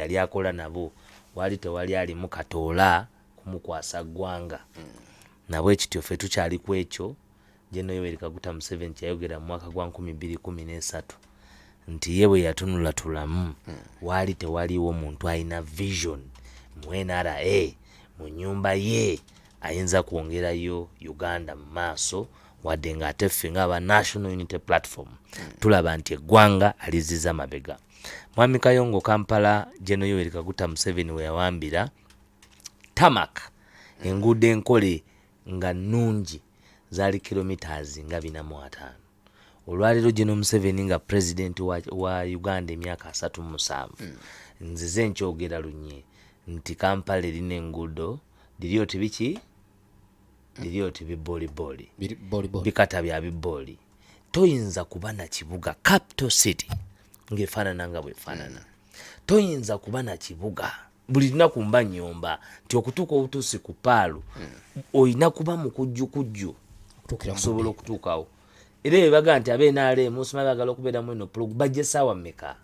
yali akola nabo wali tewali ali mukatoola kumukwasa ggwanga nabo ekityo ffe tukyali ku ekyo General Yoweri Kaguta Museveni kyayogera mu mwaka gwa 2013 nti ye bwe yatunula tulamu wali tewaliwo muntu alina vision mu NRA mu nyumba ye ayinza kwongerayo Uganda mu maaso wadde ng'ate ffe ng'aba National Unity Platform tulaba nti eggwanga aliziza mabega. Mwami Kayongo Kampala General Yoweri Kaguta Museveni we yawambira tamak enguudo enkole nga nnungi zaali kilometers nga 405. Olwaliro General Museveni nga president wa Uganda emyaka 37 nzize nkyogera lunye nti Kampala erina enguudo diriyo tibiki diriyo tibiboliboli bikata bya biboli toyinza kuba na kibuga capital city ngefaanana nga bwefaanana toyinza kuba na kibuga buli lunaku mba nnyomba nti okutuuka obutuusi ku paalu oyina kuba mu kujjukujju okusobola okutuukawo era ebaga nti abenaale musoma bagala okubeeramu eno pulog bajje saawa mmeka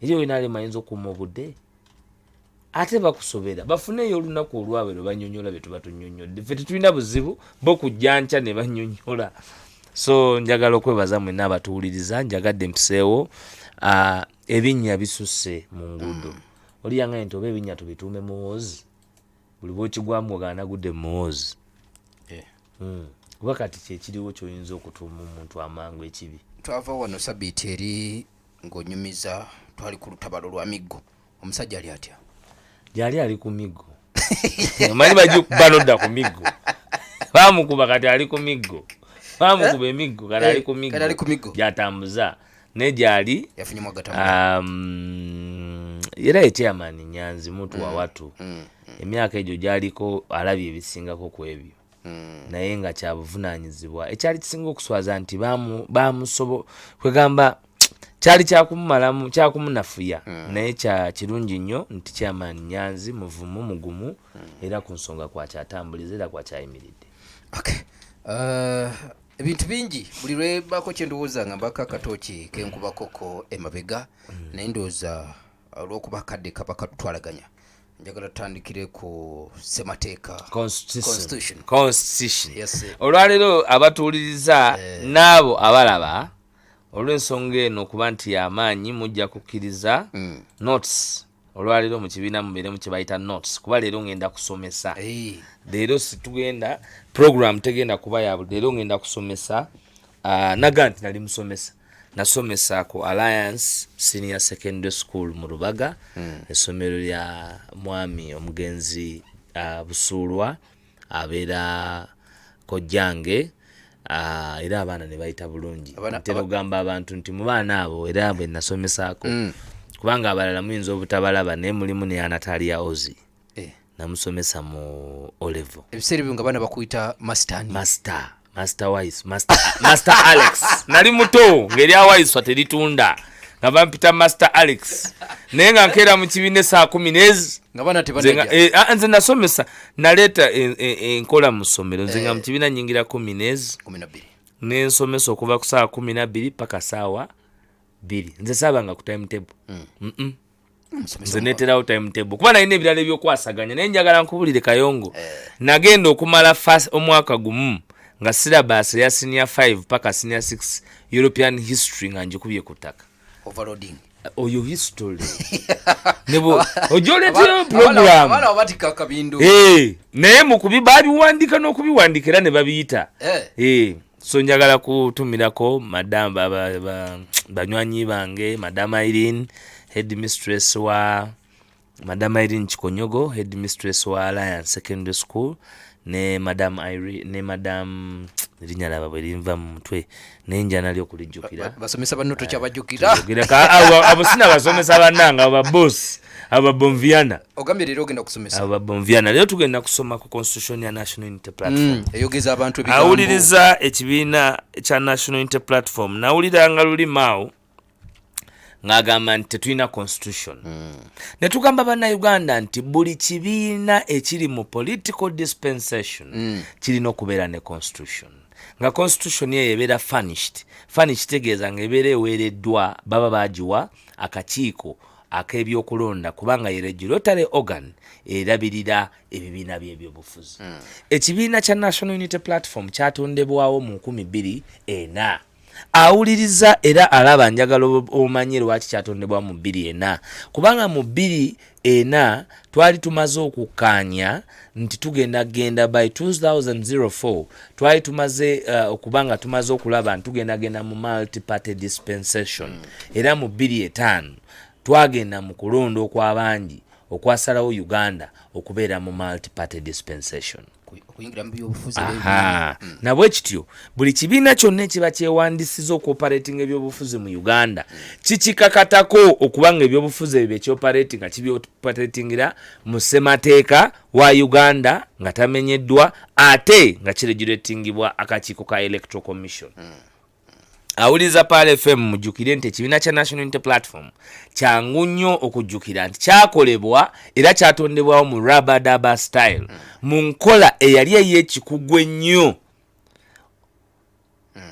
eri oyinaale mayinza okuuma obudde ate bakusobera bafuneyo olunaku olwabwe lwe banyonyola betuba tunyonyodde ffe tetulina buzibu bo kujja nkya ne banyonyola. So njagala okwebaza mwenna abatuwuliriza njagadde mpiseewo ebinnya bisusse mu nguudo oli yangaye nti oba ebinnya tubituume muwoozi buli bwokigwamu ogaanagudde muwoozi kuba kati kyekiriwo kyoyinza okutuuma omuntu amangu ekibi. Twava wano sabiiti eri ng'onyumiza twali ku lutabalo lwa Miggo omusajja ali atya? Gyali ali ku Miggo manyi bajja nodda ku Miggo bamukuba kati ali ku Miggo bamukuba emiggo kati ali ku Miggo gyatambuza ne gyali yafunye mwagatambuza era echairman Nyanzi muntu wa watu emyaka egyo gyaliko alabye ebisingako ku ebyo naye nga kyabuvunaanyizibwa ekyali kisinga okuswaza nti bamusobo kwegamba kyali kyakumumalamu kyakumunafuya naye kya kirungi nnyo nti chairman Nyanzi muvumu mugumu era ku nsonga kwakyatambuliza era kwakyayimiridde. Ebintu bingi buli lwe bako kyendowooza nga mbaka akatooki kenkubakoko emabega naye ndowooza olw'okuba kadde kaba katutwalaganya njagala tutandikire ku ssemateeka constitution. Yes. Olwaleero abatuwuliriza n'abo abalaba olw'ensonga eno okuba nti y'amaanyi mujja kukkiriza notes olwaleero mu kibiina mubeeremu kye bayita notes kuba leero ngenda kusomesa leero situgenda program tegenda kuba ya leero ngenda kusomesa naga nti nali musomesa nasomesa ku Alliance Senior Secondary School mu Rubaga essomero lya mwami omugenzi Busulwa abeera kojjange era abaana ne bayita bulungi ntera ogamba abantu nti mu baana abo era bwe nasomesako kubanga abalala muyinza obutabalaba naye mulimu ne Anatalia Ozi namusomesa mu Olevo ebiseera ebyo nga baana bakuyita Master Alex nali muto ngeri Waiswa teritunda nga bampita Master Alex naye nga nkeera mu kibiina saa 10 nga baana tebanajja nze nasomesa naleeta enkola mu ssomero nze nga mu kibiina nyingira 12 n'ensomesa okuva ku saa 12 paka saawa 2 nze saabanga ku timetable nze neeterawo timetable kuba nalina ebirala ebyokwasaganya naye njagala nkubulire Kayongo nagenda okumala omwaka gumu nga syllabus ya senior 5 paka senior 6 European history nga njikubye ku ttaka overloading oyo history nebo ojoleteyo program abana batika kabindu naye mukubi babiwandika n'okubiwandikira ne babiyita so njagala kutumirako madam banywanyi bange madam Irene headmistress wa madam Irene Chikonyogo headmistress wa Alliance Secondary School ne madam Irene ne madam linya bwe linva mu mutwe nenja nali okulijjukira basomesa bannoto kyabajjukira abo sina basomesa bannanga aba boss aba Bonviana ogambye leero ogenda kusomesa aba Bonviana leo tugenda kusoma ku constitution ya National Unity Platform eyogeza abantu ebigambo awuliriza ekibiina kya National Unity Platform nawulira nga luli maawo ngagamba nti tetulina constitution ne tugamba bana Uganda nti buli kibiina ekiri mu political dispensation kirina okubeera ne constitution nga constitution ye ebeera furnished tegeeza nga ebeera eweereddwa baba bagiwa akakiiko ak'ebyokulonda kubanga ye regulatory organ erabirira ebibiina by'ebyobufuzi. Ekibiina kya National Unity Platform kyatondebwawo mu 2004. Awuliriza era alaba njagala omanyi lwaki kyatondebwa mu 2004 kubanga mu 2004 twali tumaze okukkaanya nti tugenda by 2004 twali tumaze okubanga tumaze okulaba nti tugenda mu multi-party dispensation era mu 2005 twagenda mu kulonda okw'abangi okwasalawo Uganda okubeera mu multi-party dispensation. Nabwe kityo buli kibiina kyonna ekiba kyewandisiza okuoperating ebyobufuzi mu Uganda kikikakatako okubanga ebyobufuzi ebyo ekyoperating kibyoperatingira mu ssemateeka wa Uganda nga tamenyeddwa ate nga kiregulatingibwa akakiiko ka Electoral Commission. Awuliza Pal FM mujjukire nti ekibiina kya National Unity Platform kyangu nnyo okujjukira nti kyakolebwa era kyatondebwawo mu rubber style mu nkola eyali ey'ekikugu ennyo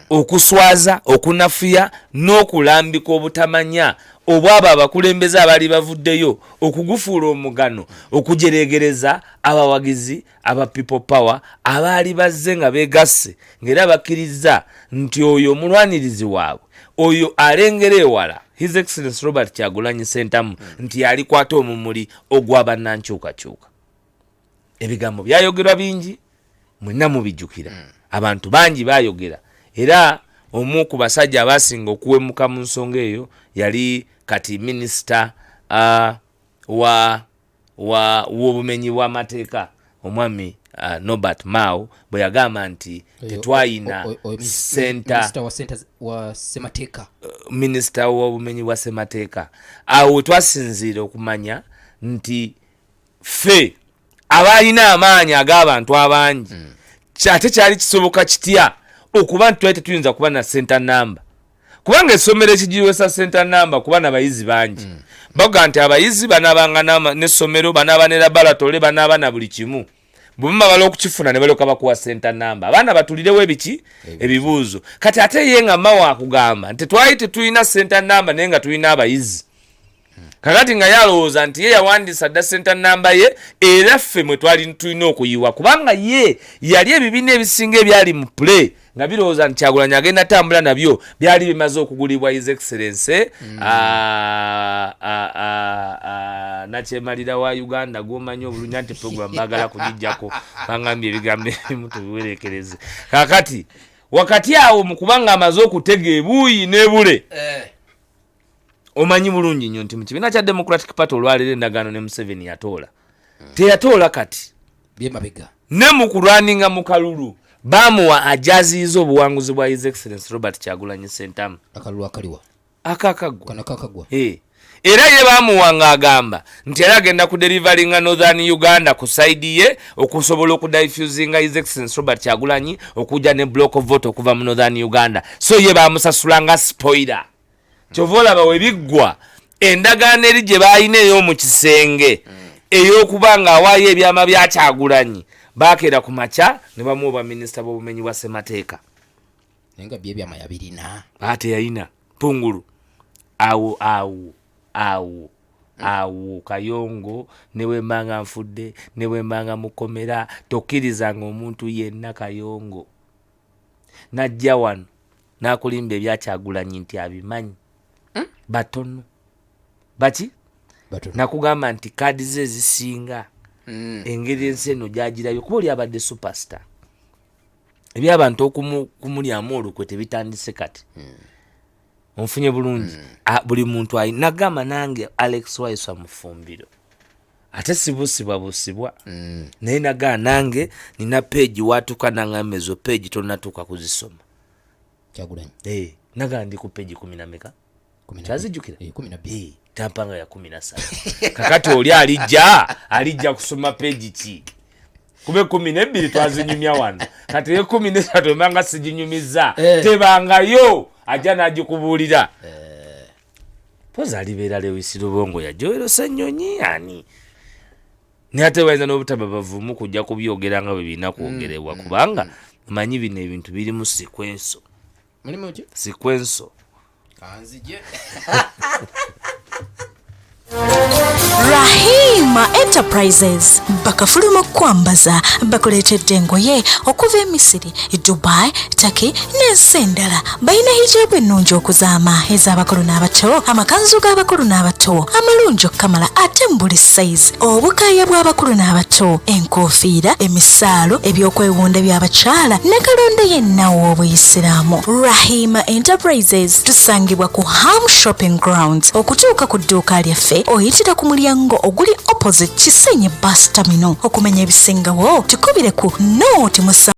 okuswaza okunafuya n'okulambika obutamanya obwabo abakulembeze abali bavuddeyo okugufuula omugano okujeregereza abawagizi aba people power abaali bazze nga beegasse ng'era bakkiriza nti oyo omulwanirizi waabwe oyo alengera ewala His Excellency Robert Kyagulanyi Ssentamu nti yalikwata omumuli ogw'abannankyukakyuka. Ebigambo byayogerwa bingi mwenna mubijjukira abantu bangi bayogera era omu ku basajja abasinga okuwemuka mu nsonga eyo yali kati minisita w'obumenyi bw'amateeka omwami Norbert Mao bwe yagamba nti tetwayina minisita w'obumenyi bwa ssemateeka awo twasinziira okumanya nti ffe abalina amaanyi ag'abantu abangi ate kyali kisoboka kitya okuba nti twali tetuyinza kuba na center number kubanga essomero ekigiwesa center number kuba n'abayizi bangi baga nti abayizi banaabanga n'essomero banaaba ne laboratory banaaba na buli kimu bumma bala okukifuna ne balyoka bakuwa center number abaana batulirewo ebiki ebibuuzo kati ate ye nga mawa akugamba nti twali tetulina center number naye nga tulina abayizi kakati nga yalowooza nti ye yawandiisa dda center number ye era ffe mwe twali tulina okuyiwa kubanga ye yali ebibiina ebisinga ebyali mu play nga birowooza nti Kyagulanyi agenda tambula nabyo byali bimaze okugulibwa His Excellency nakyemalira wa Uganda gwomanyi obulungi nti program baagala kugijjako bangambye ebigambo ebimu tubiwerekereze kakati wakati awo mu kubanga amaze okutega ebuuyi n'ebule omanyi bulungi nnyo nti mu kibiina kya Democratic Party olwaleero endagaano ne Museveni yatoola teyatoola kati byemabega ne mu kulwaninga mu kalulu bamuwa ajaziiza obuwanguzi bwa His Excellency Robert Kyagulanyi Ssentamu akalulu akaliwa akakagwa era ye bamuwa ng'agamba nti era agenda kuderivalinga Northern Uganda ku saidi ye okusobola okudiffusinga His Excellency Robert Kyagulanyi okujja ne block of vote okuva mu Northern Uganda so ye bamusasulanga spoiler kyova olaba we biggwa endagaano eri gye baalina ey'omu kisenge ey'okuba ng'awaayo ebyama bya Kyagulanyi bakeera ku makya ne bamuwa minisita bw'obumenyi bwa ssemateeka nenga byebyama yabirina ate yayina pungulu awo Kayongo ne wembanga nfudde ne wembanga mukomera tokkirizanga omuntu yenna Kayongo najja wano n'akulimba ebya Kyagulanyi nti abimanyi batono baki nakugamba nti kaadi ze zisinga engeri ensi eno gyagirayo kuba oli abadde superstar ebyabantu okumulyamu olukwe tebitandise kati onfunye bulungi buli muntu ayi nagamba nange Alex Waiswa Mufumbiro ate sibusibwa naye nagamba nange nina page watuka nangamba ezo page tonatuuka kuzisoma Kyagulanyi nagamba ndi ku page 10 meka kyazijjukira 12 tampanga ya 13 kakati oli alijja kusoma page ki kube 12 twazinyumya wano kati ye 13 mbanga sijinyumiza tebangayo ajja najikubuulira poza alibeera Lewis Lubongo ya Joel Ssenyonyi ani ne ate bayinza n'obutaba bavumu kujja kubyogera nga bwe birina kwogerebwa kubanga manyi bino ebintu biri mu sequence mulimu ki sequence kanzije Enterprises bakafuluma kwambaza bakuleetedde engoye okuva e Misiri, Dubai, Turkey n'ensi endala. Balina hijabu ennungi okuzaama ez'abakulu n'abato, amakanzu g'abakulu n'abato amalungi okukamala ate mu buli sayizi, obukaaya bw'abakulu n'abato, enkofiira, emisaalo, ebyokwewunda by'abakyala ne kalonda yenna w'Obuyisiraamu. Rahima Enterprises tusangibwa ku Ham Shopping Grounds. Okutuuka ku dduuka lyaffe oyitira ku mulyango oguli opposite Kisenyi bus terminal. Okumenya ebisingawo tukubire ku Note Musa